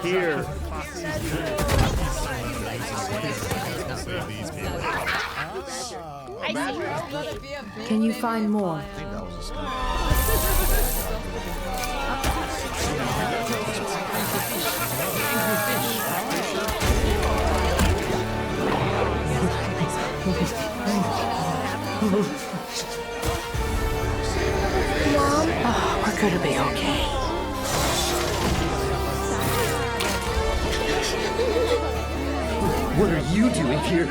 here. Can you find more? Mom? Oh, we're gonna be okay. What are you doing here,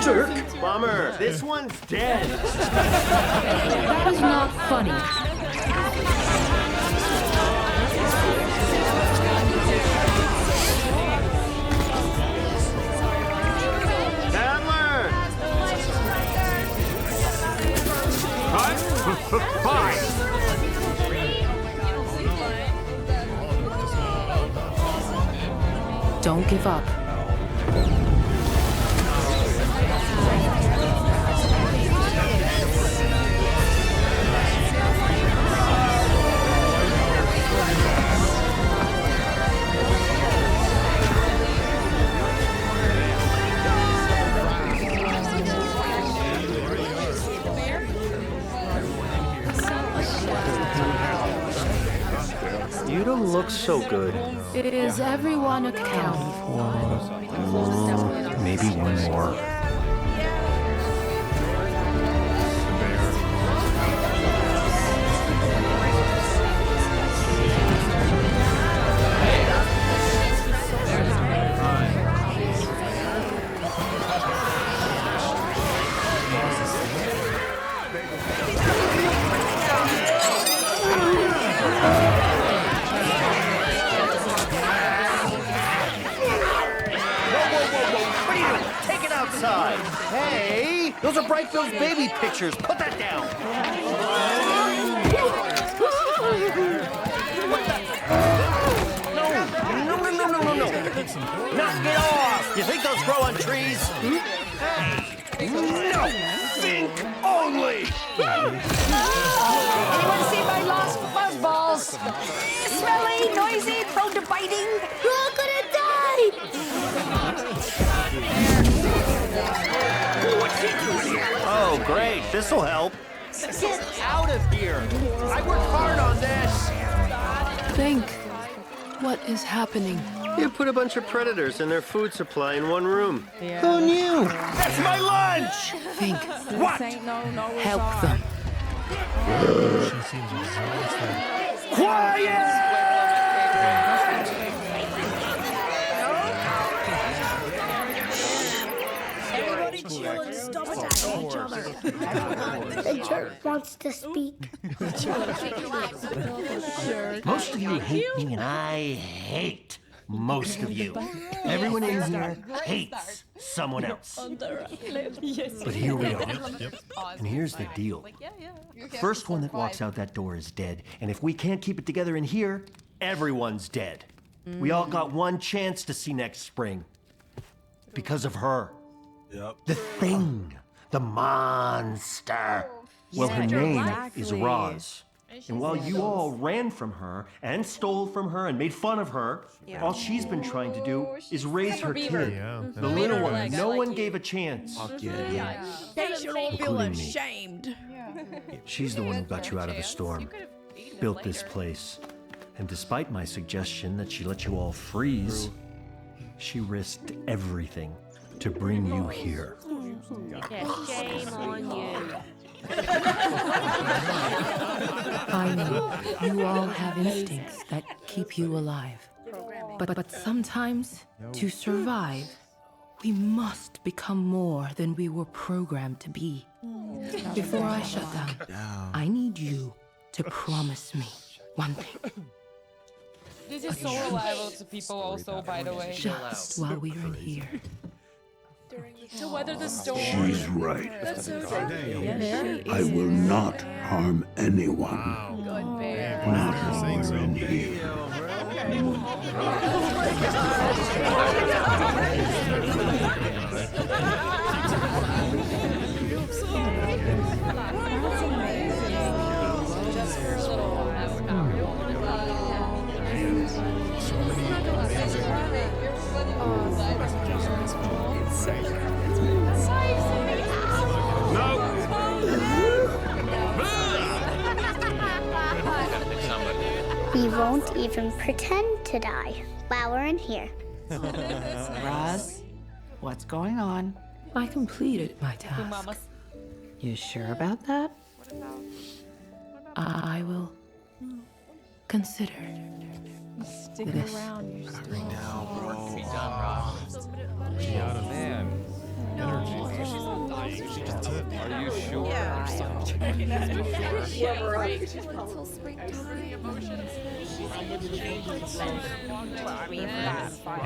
jerk? Bummer, this one's dead. That is not funny. Adler! Cut! Bye! Don't give up. You don't look so good. Is everyone accounted for? Maybe one more. Hey, those are Brightfield's baby pictures. Put that down. No. Knock it off. You think those grow on trees? Hey, no. Fink only. Anyone see my lost fuzzballs? Smelly, noisy, prone to biting. We're all gonna die. Oh, great. This'll help. Get out of here. I worked hard on this. Fink, what is happening? You put a bunch of predators and their food supply in one room. Yeah. Who knew? That's my lunch! Fink, What? help them. She seems exhausted. Quiet! Everybody chill and stop attacking each other. The jerk wants to speak. Most of you hate me, and I hate most of you. Everyone in here hates someone else. But here we are. And here's the deal. First one that walks out that door is dead. And if we can't keep it together in here, everyone's dead. We all got one chance to see next spring. Because of her. The thing. The monster. Well, her name is Roz. And while you all ran from her and stole from her and made fun of her, all she's been trying to do is raise her kid. The little one. No one gave a chance. They should all feel ashamed. She's the one who got you out of the storm, built this place. And despite my suggestion that she let you all freeze, she risked everything to bring you here. Shame on you. I know you all have instincts that keep you alive. But sometimes, to survive, we must become more than we were programmed to be. Before I shut down, I need you to promise me one thing. This is so reliable to people also, by the way. Just while we are in here. To weather the storm. She's right. That's so good. I will not harm anyone. Good bear. Not while we're in here. So many amazing We won't even pretend to die while we're in here. Roz, what's going on? I completed my task. Mamas. You sure about that? I will consider Sticking this. around, you're still. Be out of energy. That's it. Are you sure? Yeah. I mean,